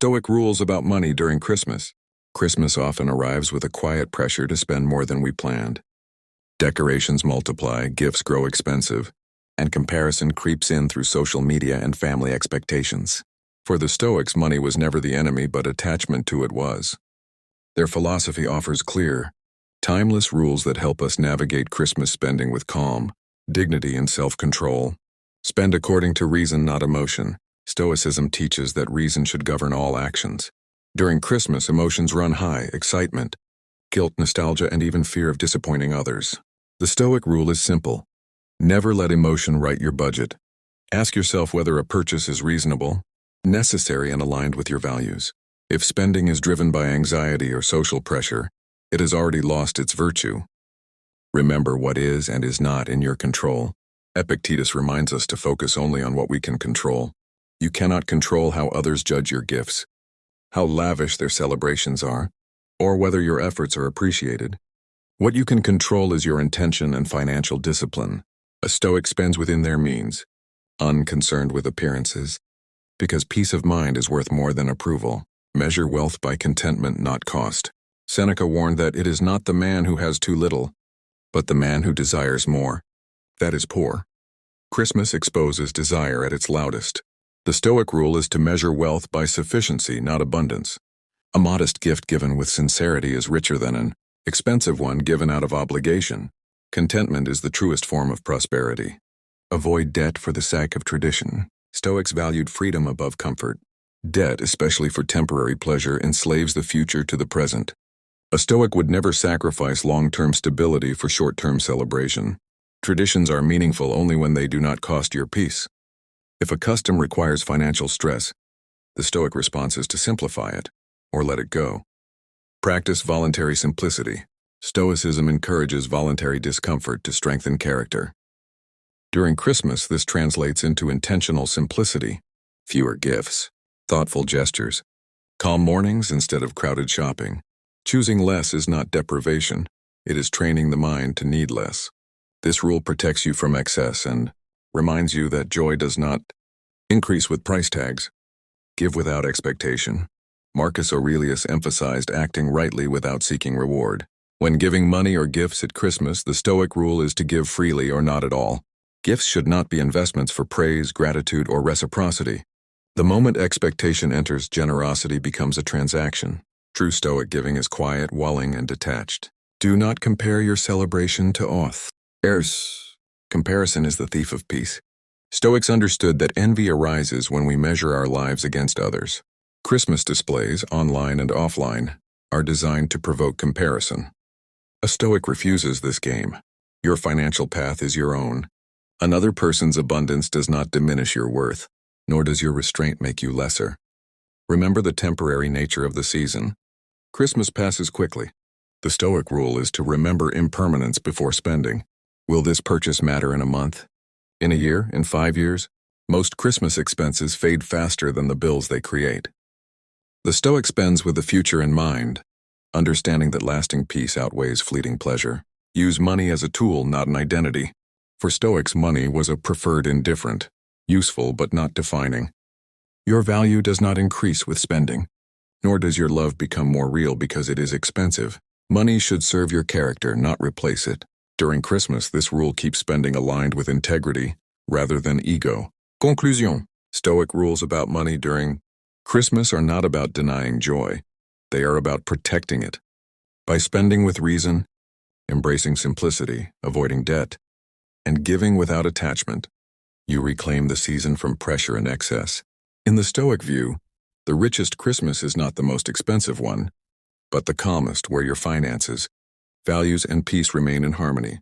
Stoic rules about money during Christmas. Christmas often arrives with a quiet pressure to spend more than we planned. Decorations multiply, gifts grow expensive, and comparison creeps in through social media and family expectations. For the Stoics, money was never the enemy, but attachment to it was. Their philosophy offers clear, timeless rules that help us navigate Christmas spending with calm, dignity, and self-control. Spend according to reason, not emotion. Stoicism teaches that reason should govern all actions. During Christmas, emotions run high: excitement, guilt, nostalgia, and even fear of disappointing others. The Stoic rule is simple. Never let emotion write your budget. Ask yourself whether a purchase is reasonable, necessary, and aligned with your values. If spending is driven by anxiety or social pressure, it has already lost its virtue. Remember what is and is not in your control. Epictetus reminds us to focus only on what we can control. You cannot control how others judge your gifts, how lavish their celebrations are, or whether your efforts are appreciated. What you can control is your intention and financial discipline. A Stoic spends within their means, unconcerned with appearances, because peace of mind is worth more than approval. Measure wealth by contentment, not cost. Seneca warned that it is not the man who has too little, but the man who desires more that is poor. Christmas exposes desire at its loudest. The Stoic rule is to measure wealth by sufficiency, not abundance. A modest gift given with sincerity is richer than an expensive one given out of obligation. Contentment is the truest form of prosperity. Avoid debt for the sake of tradition. Stoics valued freedom above comfort. Debt, especially for temporary pleasure, enslaves the future to the present. A Stoic would never sacrifice long-term stability for short-term celebration. Traditions are meaningful only when they do not cost your peace. If a custom requires financial stress, the Stoic response is to simplify it, or let it go. Practice voluntary simplicity. Stoicism encourages voluntary discomfort to strengthen character. During Christmas, this translates into intentional simplicity, fewer gifts, thoughtful gestures, calm mornings instead of crowded shopping. Choosing less is not deprivation, it is training the mind to need less. This rule protects you from excess and reminds you that joy does not increase with price tags. Give without expectation. Marcus Aurelius emphasized acting rightly without seeking reward. When giving money or gifts at Christmas, the Stoic rule is to give freely or not at all. Gifts should not be investments for praise, gratitude, or reciprocity. The moment expectation enters, generosity becomes a transaction. True Stoic giving is quiet, willing, and detached. Do not compare your celebration to others. Comparison is the thief of peace. Stoics understood that envy arises when we measure our lives against others. Christmas displays, online and offline, are designed to provoke comparison. A Stoic refuses this game. Your financial path is your own. Another person's abundance does not diminish your worth, nor does your restraint make you lesser. Remember the temporary nature of the season. Christmas passes quickly. The Stoic rule is to remember impermanence before spending. Will this purchase matter in a month? In a year? In 5 years? Most Christmas expenses fade faster than the bills they create. The Stoic spends with the future in mind, understanding that lasting peace outweighs fleeting pleasure. Use money as a tool, not an identity. For Stoics, money was a preferred indifferent, useful but not defining. Your value does not increase with spending, nor does your love become more real because it is expensive. Money should serve your character, not replace it. During Christmas, this rule keeps spending aligned with integrity rather than ego. Conclusion. Stoic rules about money during Christmas are not about denying joy. They are about protecting it. By spending with reason, embracing simplicity, avoiding debt, and giving without attachment, you reclaim the season from pressure and excess. In the Stoic view, the richest Christmas is not the most expensive one, but the calmest, where your finances, values, and peace remain in harmony.